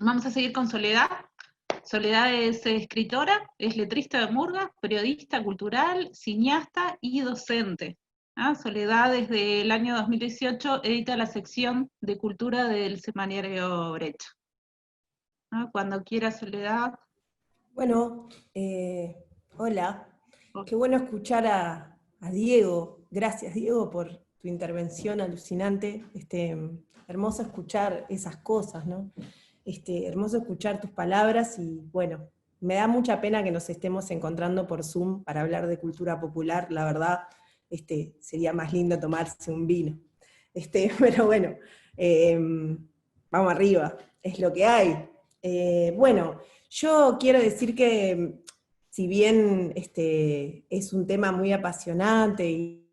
Vamos a seguir con Soledad. Soledad es escritora, es letrista de murga, periodista cultural, cineasta y docente. Soledad desde el año 2018 edita la sección de cultura del semanario Brecha. Cuando quiera, Soledad. Bueno, hola. Qué bueno escuchar a Diego. Gracias, Diego, por tu intervención alucinante. Hermoso escuchar esas cosas, ¿no? Hermoso escuchar tus palabras y, bueno, me da mucha pena que nos estemos encontrando por Zoom para hablar de cultura popular. La verdad, sería más lindo tomarse un vino. Pero bueno, vamos arriba, es lo que hay. Bueno, yo quiero decir que si bien es un tema muy apasionante y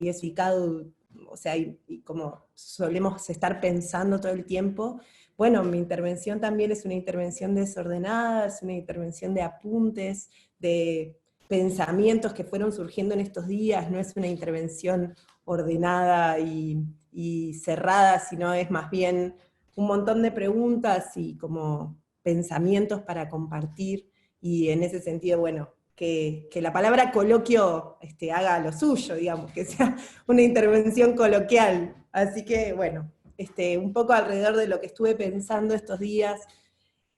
es ubicado, o sea, y como solemos estar pensando todo el tiempo, bueno, mi intervención también es una intervención desordenada, es una intervención de apuntes, de pensamientos que fueron surgiendo en estos días, no es una intervención ordenada y cerrada, sino es más bien un montón de preguntas y como pensamientos para compartir, y en ese sentido, bueno, que la palabra coloquio haga lo suyo, digamos, que sea una intervención coloquial. Así que, bueno, un poco alrededor de lo que estuve pensando estos días,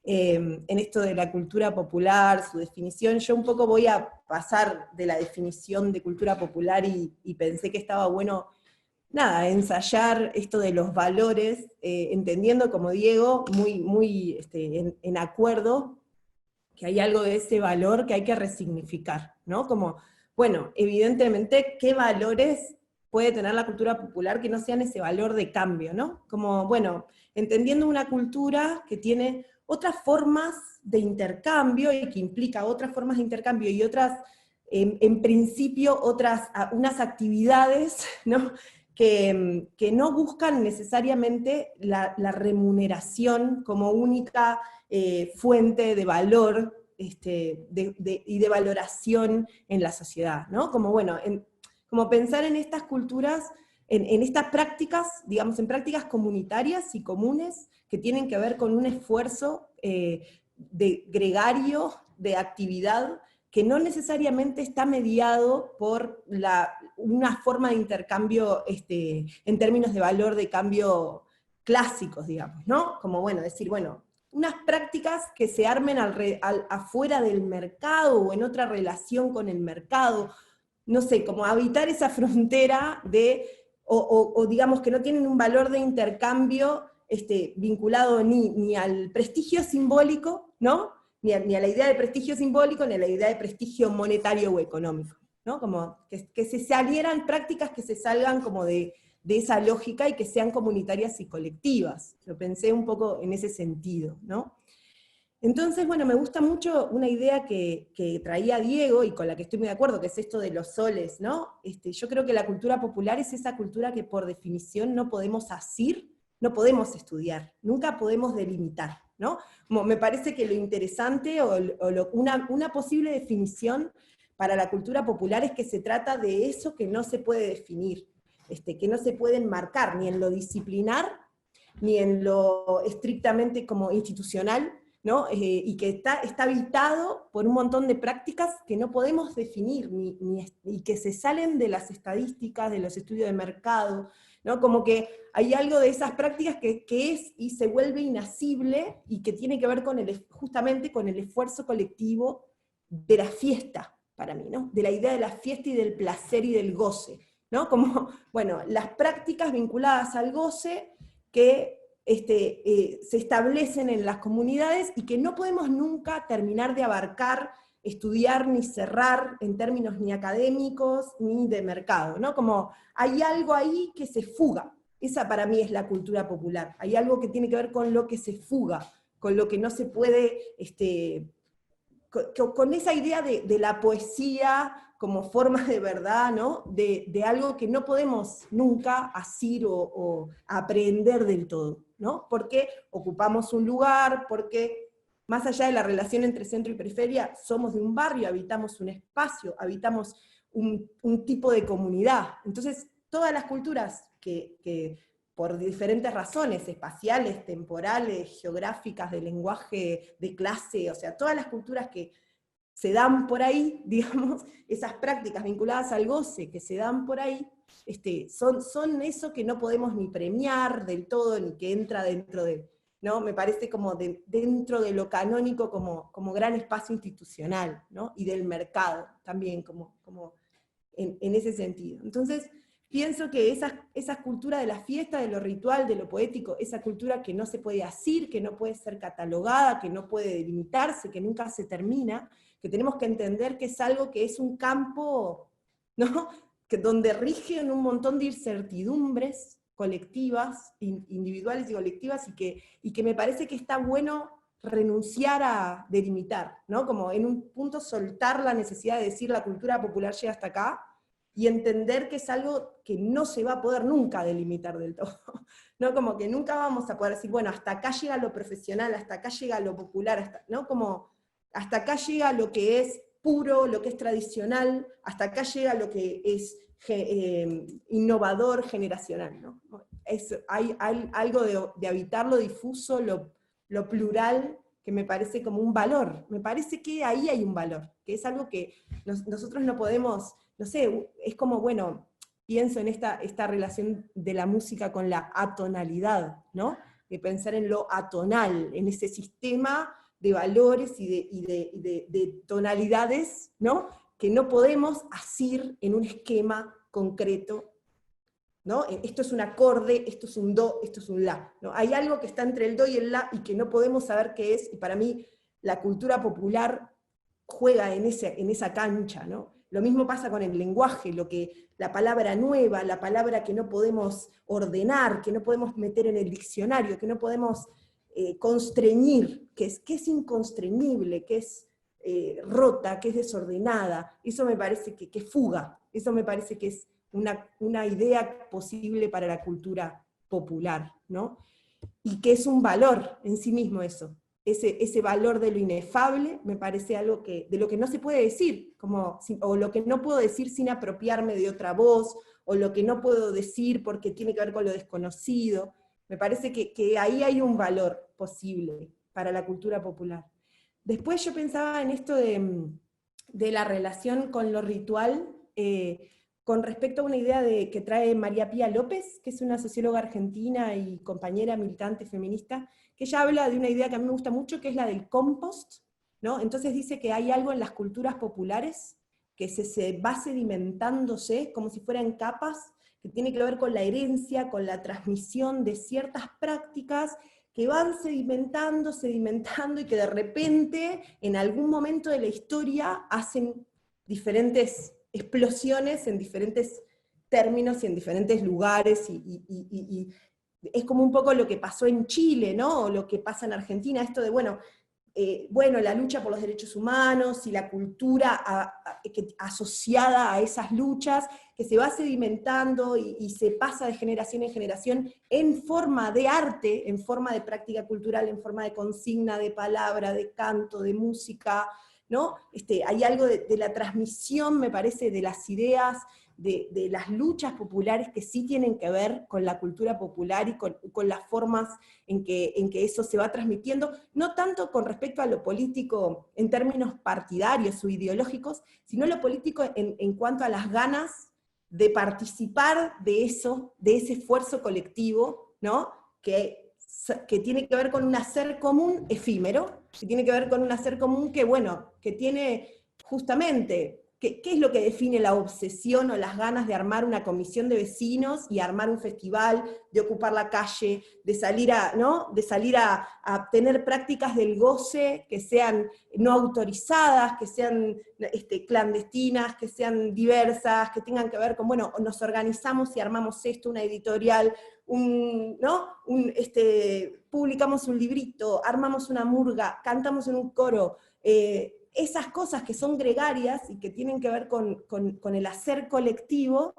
en esto de la cultura popular, su definición, yo un poco voy a pasar de la definición de cultura popular y pensé que estaba bueno, nada, ensayar esto de los valores, entendiendo como Diego, muy en acuerdo, que hay algo de ese valor que hay que resignificar, ¿no? Como, bueno, evidentemente, ¿qué valores puede tener la cultura popular que no sean ese valor de cambio, ¿no? Como, bueno, entendiendo una cultura que tiene otras formas de intercambio y que implica otras formas de intercambio y otras, en principio, unas actividades, ¿no? Que no buscan necesariamente la remuneración como única fuente de valor y de valoración en la sociedad, ¿no? Como, bueno, como pensar en estas culturas, en estas prácticas, digamos, en prácticas comunitarias y comunes que tienen que ver con un esfuerzo de gregario, de actividad, que no necesariamente está mediado por una forma de intercambio en términos de valor de cambio clásicos, digamos, ¿no? Como, bueno, decir, bueno, unas prácticas que se armen afuera del mercado o en otra relación con el mercado, no sé, como habitar esa frontera o digamos que no tienen un valor de intercambio vinculado ni al prestigio simbólico, ¿no? Ni a la idea de prestigio simbólico, ni a la idea de prestigio monetario o económico, ¿no? Como que se salieran prácticas que se salgan como de esa lógica y que sean comunitarias y colectivas. Lo pensé un poco en ese sentido, ¿no? Entonces, bueno, me gusta mucho una idea que traía Diego, y con la que estoy muy de acuerdo, que es esto de los soles, ¿no? Yo creo que la cultura popular es esa cultura que por definición no podemos asir, no podemos estudiar, nunca podemos delimitar, ¿no? Como me parece que lo interesante una posible definición para la cultura popular es que se trata de eso que no se puede definir, que no se puede enmarcar ni en lo disciplinar, ni en lo estrictamente como institucional, ¿no? Y que está habitado por un montón de prácticas que no podemos definir, y que se salen de las estadísticas, de los estudios de mercado, ¿no? Como que hay algo de esas prácticas que es y se vuelve inasible, y que tiene que ver justamente con el esfuerzo colectivo de la fiesta, para mí, ¿no? De la idea de la fiesta y del placer y del goce, ¿no? Como, bueno, las prácticas vinculadas al goce que se establecen en las comunidades y que no podemos nunca terminar de abarcar, estudiar ni cerrar en términos ni académicos ni de mercado, ¿no? Como hay algo ahí que se fuga. Esa para mí es la cultura popular. Hay algo que tiene que ver con lo que se fuga, con lo que no se puede, con esa idea de la poesía como forma de verdad, ¿no? De algo que no podemos nunca asir o aprender del todo, ¿no? Porque ocupamos un lugar, porque más allá de la relación entre centro y periferia, somos de un barrio, habitamos un espacio, habitamos un tipo de comunidad. Entonces, todas las culturas que por diferentes razones, espaciales, temporales, geográficas, de lenguaje, de clase, o sea, todas las culturas que se dan por ahí, digamos, esas prácticas vinculadas al goce que se dan por ahí, son eso que no podemos ni premiar del todo, ni que entra dentro de, ¿no? Me parece como dentro de lo canónico como gran espacio institucional, ¿no? Y del mercado también, como en ese sentido. Entonces, pienso que esa cultura de la fiesta, de lo ritual, de lo poético, esa cultura que no se puede asir, que no puede ser catalogada, que no puede delimitarse, que nunca se termina, que tenemos que entender que es algo que es un campo, ¿no? Donde rigen un montón de incertidumbres colectivas, individuales y colectivas, y que me parece que está bueno renunciar a delimitar, ¿no? Como en un punto soltar la necesidad de decir la cultura popular llega hasta acá, y entender que es algo que no se va a poder nunca delimitar del todo, ¿no? Como que nunca vamos a poder decir, bueno, hasta acá llega lo profesional, hasta acá llega lo popular, ¿no? Como hasta acá llega lo que es puro, lo que es tradicional, hasta acá llega lo que es innovador, generacional, ¿no? Hay algo de habitar lo difuso, lo plural, que me parece como un valor. Me parece que ahí hay un valor, que es algo que nosotros no podemos, no sé, es como, bueno, pienso en esta relación de la música con la atonalidad, ¿no? De pensar en lo atonal, en ese sistema de valores y de tonalidades, ¿no? Que no podemos asir en un esquema concreto, ¿no? Esto es un acorde, esto es un do, esto es un la, ¿no? Hay algo que está entre el do y el la y que no podemos saber qué es, y para mí la cultura popular juega en esa cancha, ¿no? Lo mismo pasa con el lenguaje, la palabra nueva, la palabra que no podemos ordenar, que no podemos meter en el diccionario, que no podemos constreñir, que es inconstreñible, que es rota, que es desordenada. Eso me parece que fuga, eso me parece que es una idea posible para la cultura popular, ¿no? Y que es un valor en sí mismo eso. Ese valor de lo inefable me parece algo de lo que no se puede decir, o lo que no puedo decir sin apropiarme de otra voz, o lo que no puedo decir porque tiene que ver con lo desconocido. Me parece que ahí hay un valor posible para la cultura popular. Después yo pensaba en esto de la relación con lo ritual, con respecto a una idea que trae María Pía López, que es una socióloga argentina y compañera militante feminista, que ella habla de una idea que a mí me gusta mucho, que es la del compost, ¿no? Entonces dice que hay algo en las culturas populares que se va sedimentándose como si fueran capas, que tiene que ver con la herencia, con la transmisión de ciertas prácticas que van sedimentando, y que de repente, en algún momento de la historia, hacen diferentes explosiones en diferentes términos y en diferentes lugares, y es como un poco lo que pasó en Chile, ¿no? O lo que pasa en Argentina, esto de, bueno, la lucha por los derechos humanos y la cultura asociada a esas luchas, que se va sedimentando y se pasa de generación en generación en forma de arte, en forma de práctica cultural, en forma de consigna, de palabra, de canto, de música, ¿no? Hay algo de la transmisión, me parece, de las ideas, de las luchas populares que sí tienen que ver con la cultura popular y con las formas en que eso se va transmitiendo, no tanto con respecto a lo político en términos partidarios o ideológicos, sino lo político en cuanto a las ganas de participar de eso, de ese esfuerzo colectivo, ¿no? Que tiene que ver con un hacer común efímero, que tiene que ver con un hacer común que, bueno, que tiene justamente, ¿qué es lo que define la obsesión o las ganas de armar una comisión de vecinos y armar un festival, de ocupar la calle, de salir a tener prácticas del goce que sean no autorizadas, que sean clandestinas, que sean diversas, que tengan que ver con, bueno, nos organizamos y armamos esto, una editorial, publicamos un librito, armamos una murga, cantamos en un coro, esas cosas que son gregarias y que tienen que ver con el hacer colectivo,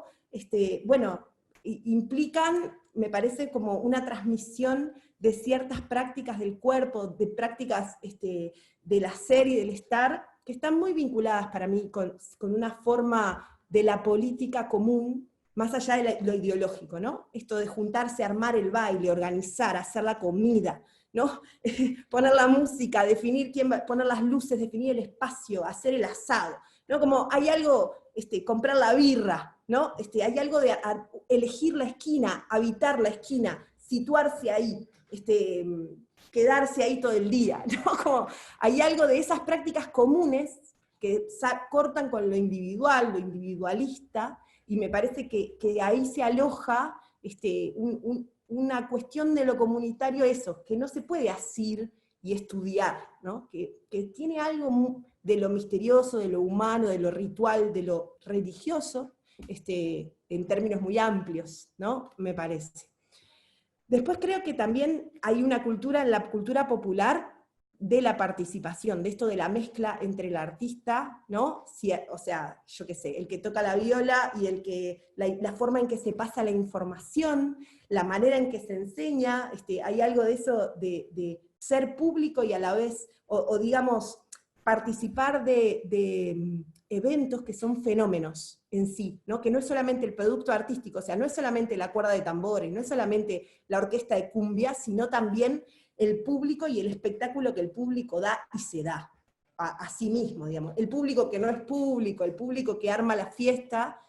bueno, implican, me parece, como una transmisión de ciertas prácticas del cuerpo, de prácticas del hacer y del estar, que están muy vinculadas para mí con una forma de la política común, más allá de lo ideológico, ¿no? Esto de juntarse, armar el baile, organizar, hacer la comida, ¿no? Poner la música, definir quién va, poner las luces, definir el espacio, hacer el asado, ¿no? Como hay algo, comprar la birra, ¿no? Hay algo de elegir la esquina, habitar la esquina, situarse ahí, quedarse ahí todo el día, ¿no? Como hay algo de esas prácticas comunes que cortan con lo individual, lo individualista, y me parece que ahí se aloja una cuestión de lo comunitario, eso, que no se puede asir y estudiar, ¿no? Que tiene algo de lo misterioso, de lo humano, de lo ritual, de lo religioso, en términos muy amplios, ¿no? Me parece. Después creo que también hay una cultura, en la cultura popular, de la participación, de esto de la mezcla entre el artista, ¿no? O sea, yo qué sé, el que toca la viola y la forma en que se pasa la información, la manera en que se enseña, hay algo de eso de ser público y a la vez, o digamos, participar de eventos que son fenómenos en sí, ¿no? Que no es solamente el producto artístico, o sea, no es solamente la cuerda de tambores, no es solamente la orquesta de cumbia, sino también el público y el espectáculo que el público da y se da a sí mismo, digamos. El público que no es público, el público que arma la fiesta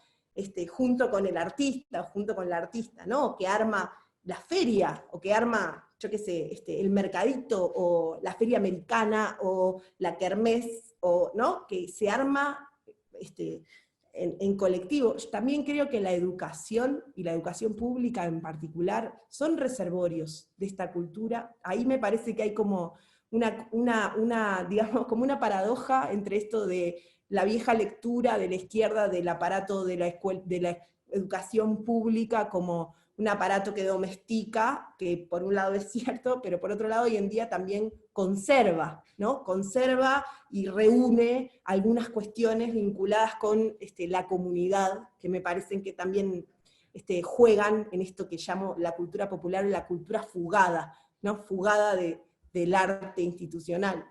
junto con el artista, o junto con la artista, ¿no? O que arma la feria, o que arma, yo qué sé, el mercadito, o la feria americana, o la kermés, o, ¿no? Que se arma en colectivo. Yo también creo que la educación, y la educación pública en particular, son reservorios de esta cultura. Ahí me parece que hay como digamos, como una paradoja entre esto de la vieja lectura de la izquierda del aparato de la educación pública como un aparato que domestica, que por un lado es cierto, pero por otro lado hoy en día también conserva, ¿no? Conserva y reúne algunas cuestiones vinculadas con la comunidad, que me parecen que también juegan en esto que llamo la cultura popular, la cultura fugada, ¿no? Fugada del arte institucional.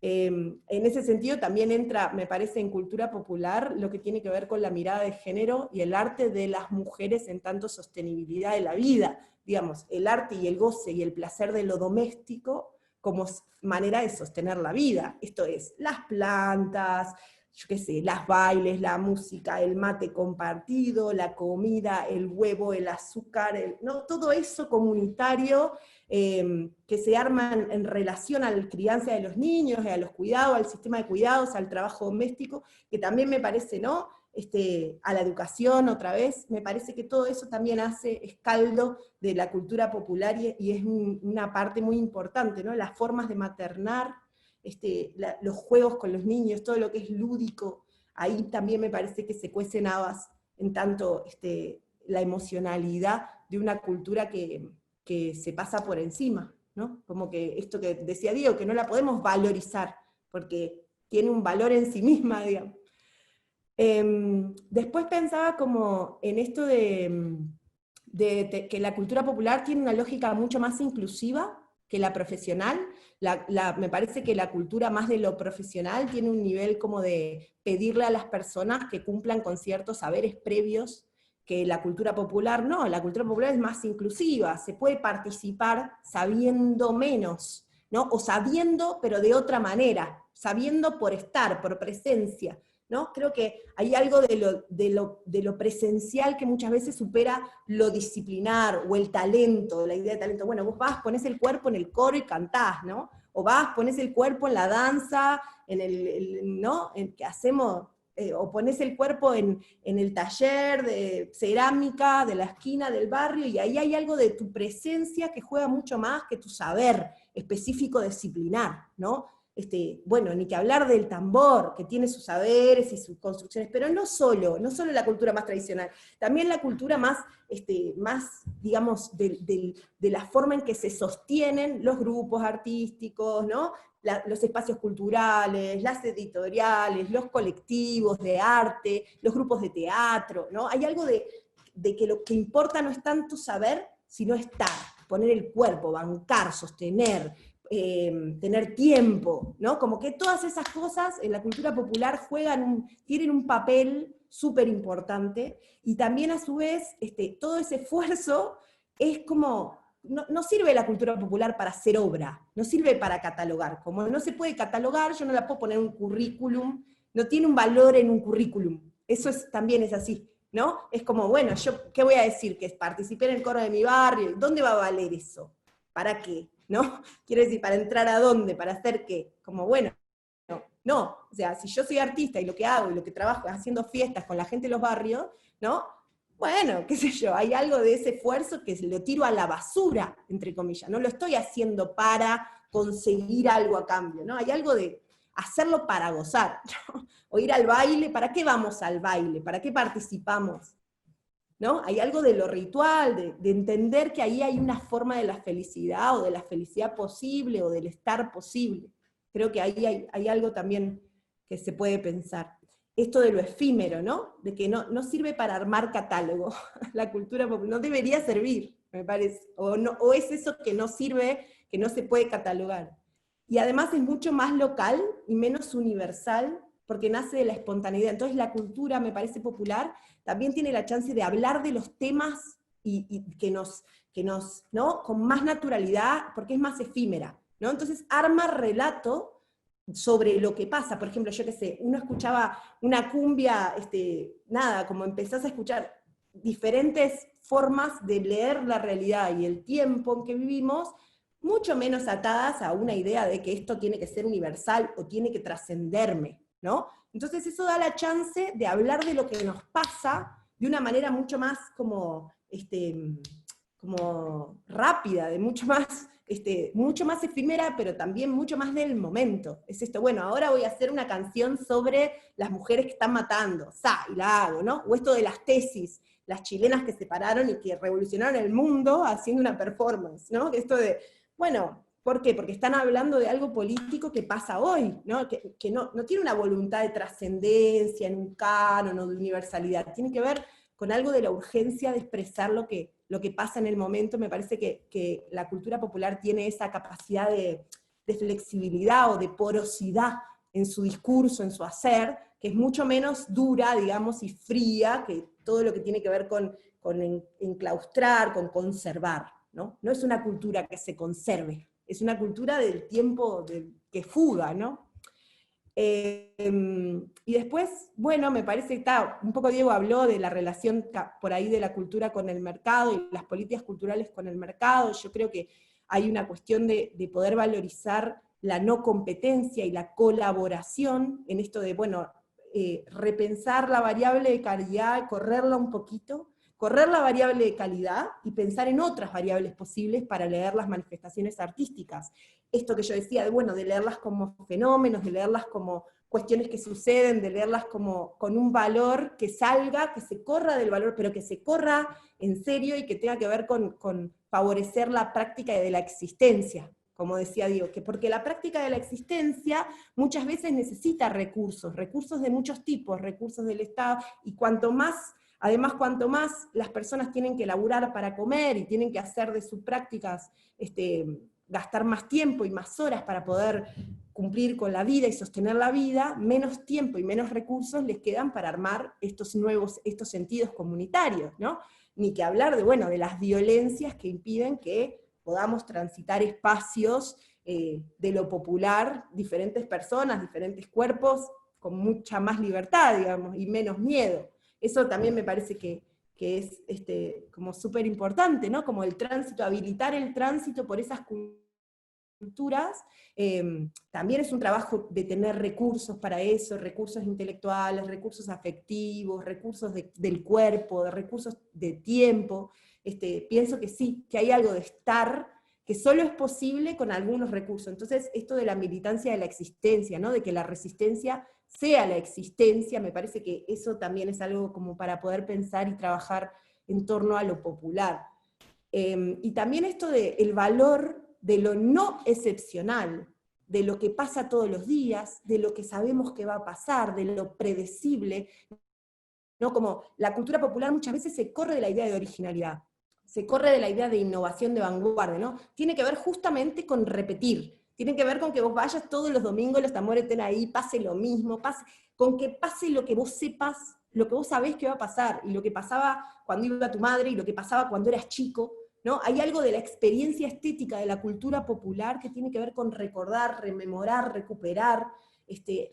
En ese sentido también entra, me parece, en cultura popular lo que tiene que ver con la mirada de género y el arte de las mujeres en tanto sostenibilidad de la vida, digamos, el arte y el goce y el placer de lo doméstico como manera de sostener la vida. Esto es, las plantas, yo qué sé, las bailes, la música, el mate compartido, la comida, el huevo, el azúcar, ¿no? Todo eso comunitario que se arman en relación a la crianza de los niños, a los cuidados, al sistema de cuidados, al trabajo doméstico, que también me parece, ¿no? A la educación otra vez, me parece que todo eso también hace escaldo de la cultura popular y es una parte muy importante, ¿no? Las formas de maternar, los juegos con los niños, todo lo que es lúdico, ahí también me parece que se cuecen habas en tanto la emocionalidad de una cultura que se pasa por encima, ¿no? Como que esto que decía Diego, que no la podemos valorizar, porque tiene un valor en sí misma, digamos. Después pensaba como en esto de que la cultura popular tiene una lógica mucho más inclusiva que la profesional. Me parece que la cultura más de lo profesional tiene un nivel como de pedirle a las personas que cumplan con ciertos saberes previos, que la cultura popular no, la cultura popular es más inclusiva, se puede participar sabiendo menos, ¿no? O sabiendo pero de otra manera, sabiendo por estar, por presencia, ¿no? Creo que hay algo de lo presencial que muchas veces supera lo disciplinar, o el talento, la idea de talento. Bueno, vos vas, ponés el cuerpo en el coro y cantás, ¿no? O vas, ponés el cuerpo en la danza, ¿no? En que hacemos, o ponés el cuerpo en el taller de cerámica de la esquina del barrio, y ahí hay algo de tu presencia que juega mucho más que tu saber específico disciplinar, ¿no? Bueno, ni que hablar del tambor, que tiene sus saberes y sus construcciones, pero no solo la cultura más tradicional, también la cultura más digamos, de la forma en que se sostienen los grupos artísticos, ¿no? Los espacios culturales, las editoriales, los colectivos de arte, los grupos de teatro, ¿no? Hay algo de que lo que importa no es tanto saber, sino estar, poner el cuerpo, bancar, sostener, tener tiempo, ¿no? Como que todas esas cosas en la cultura popular tienen un papel súper importante, y también a su vez todo ese esfuerzo es como, no sirve la cultura popular para hacer obra, no sirve para catalogar, como no se puede catalogar, yo no la puedo poner en un currículum, no tiene un valor en un currículum, eso también es así, ¿no? Es como, bueno, yo, ¿qué voy a decir? Que participé en el coro de mi barrio, ¿dónde va a valer eso? ¿Para qué? ¿No? Quiero decir, ¿para entrar a dónde? ¿Para hacer qué? Como, bueno, no, o sea, si yo soy artista y lo que hago y lo que trabajo es haciendo fiestas con la gente de los barrios, ¿no? Bueno, qué sé yo, hay algo de ese esfuerzo que lo tiro a la basura, entre comillas, no lo estoy haciendo para conseguir algo a cambio, ¿no? Hay algo de hacerlo para gozar, ¿no? O ir al baile, ¿para qué vamos al baile? ¿Para qué participamos? ¿No? Hay algo de lo ritual, de entender que ahí hay una forma de la felicidad, o de la felicidad posible, o del estar posible. Creo que ahí hay algo también que se puede pensar. Esto de lo efímero, ¿no? De que no sirve para armar catálogo. La cultura popular no debería servir, me parece. O es eso que no sirve, que no se puede catalogar. Y además es mucho más local y menos universal, porque nace de la espontaneidad. Entonces la cultura, me parece, popular también tiene la chance de hablar de los temas y que nos, ¿no? Con más naturalidad, porque es más efímera, ¿no? Entonces arma relato sobre lo que pasa. Por ejemplo, yo qué sé, uno escuchaba una cumbia, nada, como empezás a escuchar diferentes formas de leer la realidad y el tiempo en que vivimos, mucho menos atadas a una idea de que esto tiene que ser universal o tiene que trascenderme, ¿no? Entonces eso da la chance de hablar de lo que nos pasa de una manera mucho más como rápida, de mucho más efímera, pero también mucho más del momento. Es esto, bueno, ahora voy a hacer una canción sobre las mujeres que están matando, y la hago, ¿no? O esto de las tesis, las chilenas que se pararon y que revolucionaron el mundo haciendo una performance, ¿no? Esto de, bueno, ¿por qué? Porque están hablando de algo político que pasa hoy, ¿no? Que no tiene una voluntad de trascendencia en un canon o de universalidad, tiene que ver con algo de la urgencia de expresar lo que pasa en el momento. Me parece que la cultura popular tiene esa capacidad de flexibilidad o de porosidad en su discurso, en su hacer, que es mucho menos dura, digamos, y fría que todo lo que tiene que ver con enclaustrar, con conservar, ¿no? No es una cultura que se conserve, es una cultura del tiempo que fuga, ¿no? Y después, bueno, me parece que está, un poco Diego habló de la relación por ahí de la cultura con el mercado y las políticas culturales con el mercado. Yo creo que hay una cuestión de poder valorizar la no competencia y la colaboración en esto de, bueno, repensar la variable de calidad, correrla un poquito, correr la variable de calidad y pensar en otras variables posibles para leer las manifestaciones artísticas. Esto que yo decía, de leerlas como fenómenos, de leerlas como cuestiones que suceden, de leerlas como con un valor que salga, que se corra del valor, pero que se corra en serio y que tenga que ver con favorecer la práctica de la existencia, como decía Diego, que porque la práctica de la existencia muchas veces necesita recursos de muchos tipos, recursos del Estado, y cuanto más las personas tienen que laburar para comer y tienen que hacer de sus prácticas, gastar más tiempo y más horas para poder cumplir con la vida y sostener la vida, menos tiempo y menos recursos les quedan para armar estos sentidos comunitarios, ¿no? Ni que hablar de las violencias que impiden que podamos transitar espacios de lo popular, diferentes personas, diferentes cuerpos, con mucha más libertad, digamos, y menos miedo. Eso también me parece que es como súper importante, ¿no? Como el tránsito, habilitar el tránsito por esas culturas, también es un trabajo de tener recursos para eso, recursos intelectuales, recursos afectivos, recursos del cuerpo, recursos de tiempo. Pienso que sí, que hay algo de estar que solo es posible con algunos recursos. Entonces, esto de la militancia de la existencia, ¿no? De que la resistencia sea la existencia, me parece que eso también es algo como para poder pensar y trabajar en torno a lo popular. Y también esto del valor de lo no excepcional, de lo que pasa todos los días, de lo que sabemos que va a pasar, de lo predecible, ¿no? Como la cultura popular muchas veces se corre de la idea de originalidad. se corre de la idea de innovación de vanguardia, ¿no? Tiene que ver justamente con repetir, tiene que ver con que vos vayas todos los domingos, los tambores estén ahí, pase lo mismo, con que pase lo que vos sepas, lo que vos sabés que va a pasar, y lo que pasaba cuando iba tu madre, y lo que pasaba cuando eras chico, ¿no? Hay algo de la experiencia estética de la cultura popular que tiene que ver con recordar, rememorar, recuperar,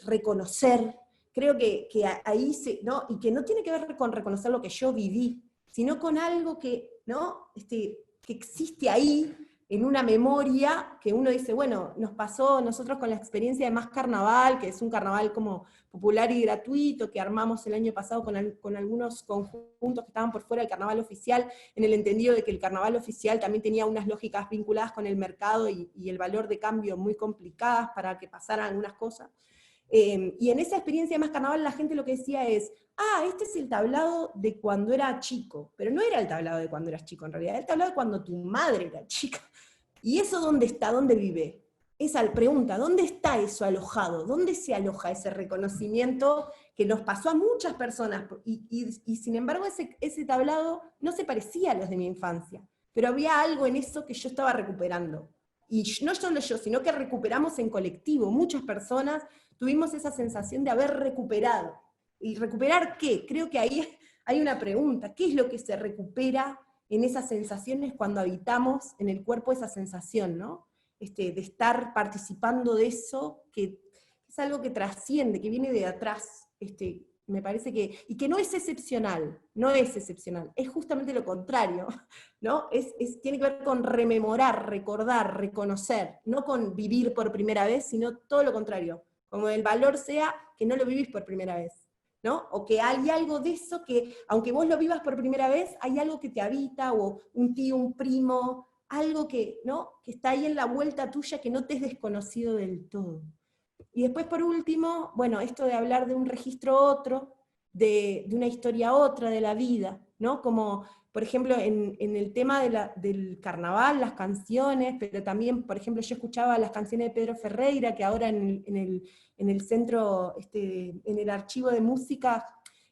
reconocer. Creo que ahí ¿no? Y que no tiene que ver con reconocer lo que yo viví, sino con algo que, ¿no? Que existe ahí, en una memoria, que uno dice, bueno, nos pasó nosotros con la experiencia de Más Carnaval, que es un carnaval como popular y gratuito, que armamos el año pasado con algunos conjuntos que estaban por fuera del carnaval oficial, en el entendido de que el carnaval oficial también tenía unas lógicas vinculadas con el mercado y el valor de cambio muy complicadas para que pasaran algunas cosas. Y en esa experiencia de Más Carnaval la gente lo que decía es, este es el tablado de cuando era chico, pero no era el tablado de cuando eras chico en realidad, era el tablado de cuando tu madre era chica. ¿Y eso dónde está? ¿Dónde vive? Esa pregunta, ¿dónde está eso alojado? ¿Dónde se aloja ese reconocimiento que nos pasó a muchas personas? Y sin embargo ese tablado no se parecía a los de mi infancia, pero había algo en eso que yo estaba recuperando. Y no solo yo, sino que recuperamos en colectivo, muchas personas tuvimos esa sensación de haber recuperado. ¿Y recuperar qué? Creo que ahí hay una pregunta, ¿qué es lo que se recupera en esas sensaciones cuando habitamos en el cuerpo esa sensación, ¿no? De estar participando de eso, que es algo que trasciende, que viene de atrás, me parece que, y que no es excepcional, es justamente lo contrario, ¿no? Tiene que ver con rememorar, recordar, reconocer, no con vivir por primera vez, sino todo lo contrario, como el valor sea que no lo vivís por primera vez, ¿no? O que hay algo de eso que, aunque vos lo vivas por primera vez, hay algo que te habita, o un tío, un primo, algo que, ¿no? Que está ahí en la vuelta tuya que no te es desconocido del todo. Y después, por último, bueno, esto de hablar de un registro otro, de una historia otra de la vida, ¿no? Como, por ejemplo, en el tema del carnaval, las canciones, pero también, por ejemplo, yo escuchaba las canciones de Pedro Ferreira, que ahora en el centro, en el archivo de música,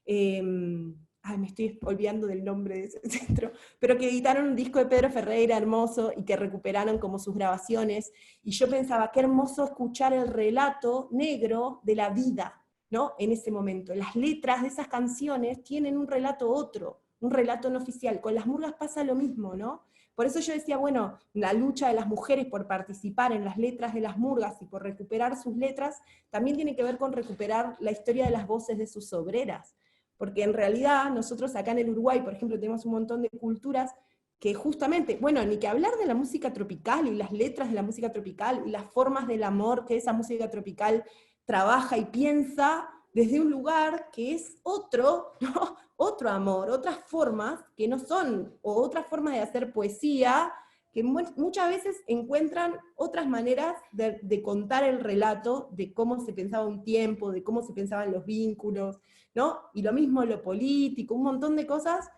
me estoy olvidando del nombre de ese centro, pero que editaron un disco de Pedro Ferreira hermoso y que recuperaron como sus grabaciones, y yo pensaba, qué hermoso escuchar el relato negro de la vida, ¿no? En ese momento. Las letras de esas canciones tienen un relato otro, un relato no oficial. Con las murgas pasa lo mismo, ¿no? Por eso yo decía, bueno, la lucha de las mujeres por participar en las letras de las murgas y por recuperar sus letras, también tiene que ver con recuperar la historia de las voces de sus obreras. Porque en realidad nosotros acá en el Uruguay, por ejemplo, tenemos un montón de culturas que justamente, bueno, ni que hablar de la música tropical y las letras de la música tropical y las formas del amor que esa música tropical trabaja y piensa desde un lugar que es otro, ¿no? Otro amor, otras formas que no son, o otras formas de hacer poesía, que muchas veces encuentran otras maneras de contar el relato, de cómo se pensaba un tiempo, de cómo se pensaban los vínculos, ¿no? Y lo mismo lo político, un montón de cosas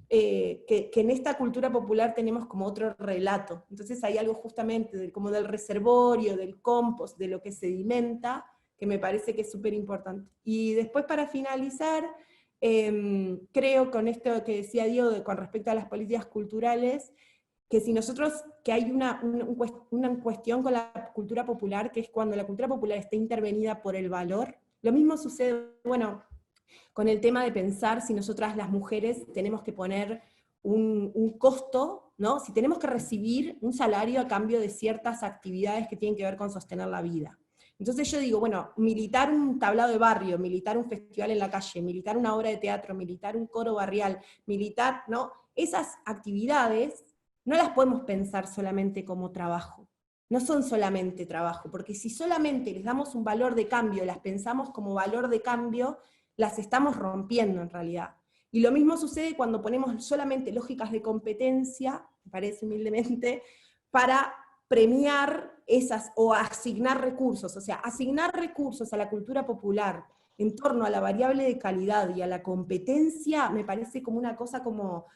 que en esta cultura popular tenemos como otro relato. Entonces hay algo justamente como del reservorio, del compost, de lo que sedimenta, que me parece que es súper importante. Y después, para finalizar, creo con esto que decía Diego con respecto a las políticas culturales, que si nosotros, que hay una cuestión con la cultura popular, que es cuando la cultura popular está intervenida por el valor, lo mismo sucede, bueno, con el tema de pensar si nosotras las mujeres tenemos que poner un costo, ¿no? Si tenemos que recibir un salario a cambio de ciertas actividades que tienen que ver con sostener la vida. Entonces yo digo, bueno, militar un tablado de barrio, militar un festival en la calle, militar una obra de teatro, militar un coro barrial, militar, ¿no? Esas actividades no las podemos pensar solamente como trabajo. No son solamente trabajo, porque si solamente les damos un valor de cambio, las pensamos como valor de cambio, las estamos rompiendo en realidad. Y lo mismo sucede cuando ponemos solamente lógicas de competencia, me parece humildemente, para premiar esas, o asignar recursos, o sea, asignar recursos a la cultura popular en torno a la variable de calidad y a la competencia, me parece como una cosa como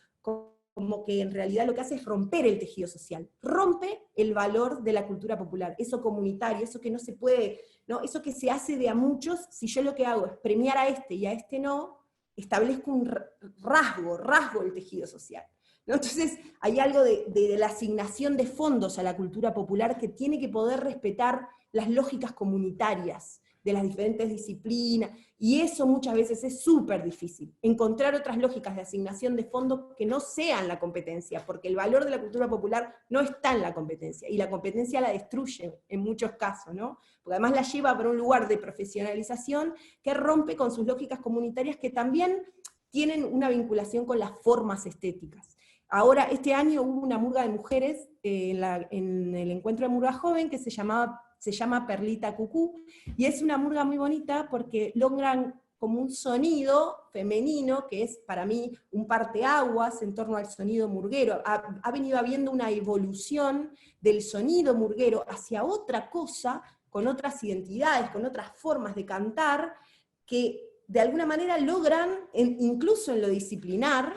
que en realidad lo que hace es romper el tejido social, rompe el valor de la cultura popular, eso comunitario, eso que no se puede, ¿no? Eso que se hace de a muchos, si yo lo que hago es premiar a este y a este no, establezco un rasgo el tejido social. ¿no? Entonces hay algo de la asignación de fondos a la cultura popular que tiene que poder respetar las lógicas comunitarias de las diferentes disciplinas, y eso muchas veces es súper difícil, encontrar otras lógicas de asignación de fondos que no sean la competencia, porque el valor de la cultura popular no está en la competencia, y la competencia la destruye en muchos casos, ¿no? Porque además la lleva por un lugar de profesionalización que rompe con sus lógicas comunitarias que también tienen una vinculación con las formas estéticas. Ahora, este año hubo una murga de mujeres en el encuentro de murga joven que se llama Perlita Cucú, y es una murga muy bonita porque logran como un sonido femenino, que es para mí un parteaguas en torno al sonido murguero. Ha venido habiendo una evolución del sonido murguero hacia otra cosa, con otras identidades, con otras formas de cantar, que de alguna manera logran, incluso en lo disciplinar,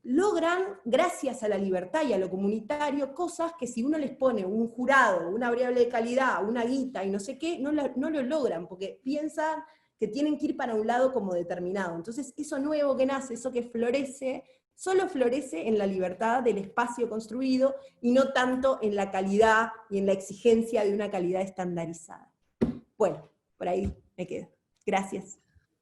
logran, gracias a la libertad y a lo comunitario, cosas que si uno les pone un jurado, una variable de calidad, una guita y no sé qué, no lo logran, porque piensan que tienen que ir para un lado como determinado. Entonces eso nuevo que nace, eso que florece, solo florece en la libertad del espacio construido y no tanto en la calidad y en la exigencia de una calidad estandarizada. Bueno, por ahí me quedo. Gracias.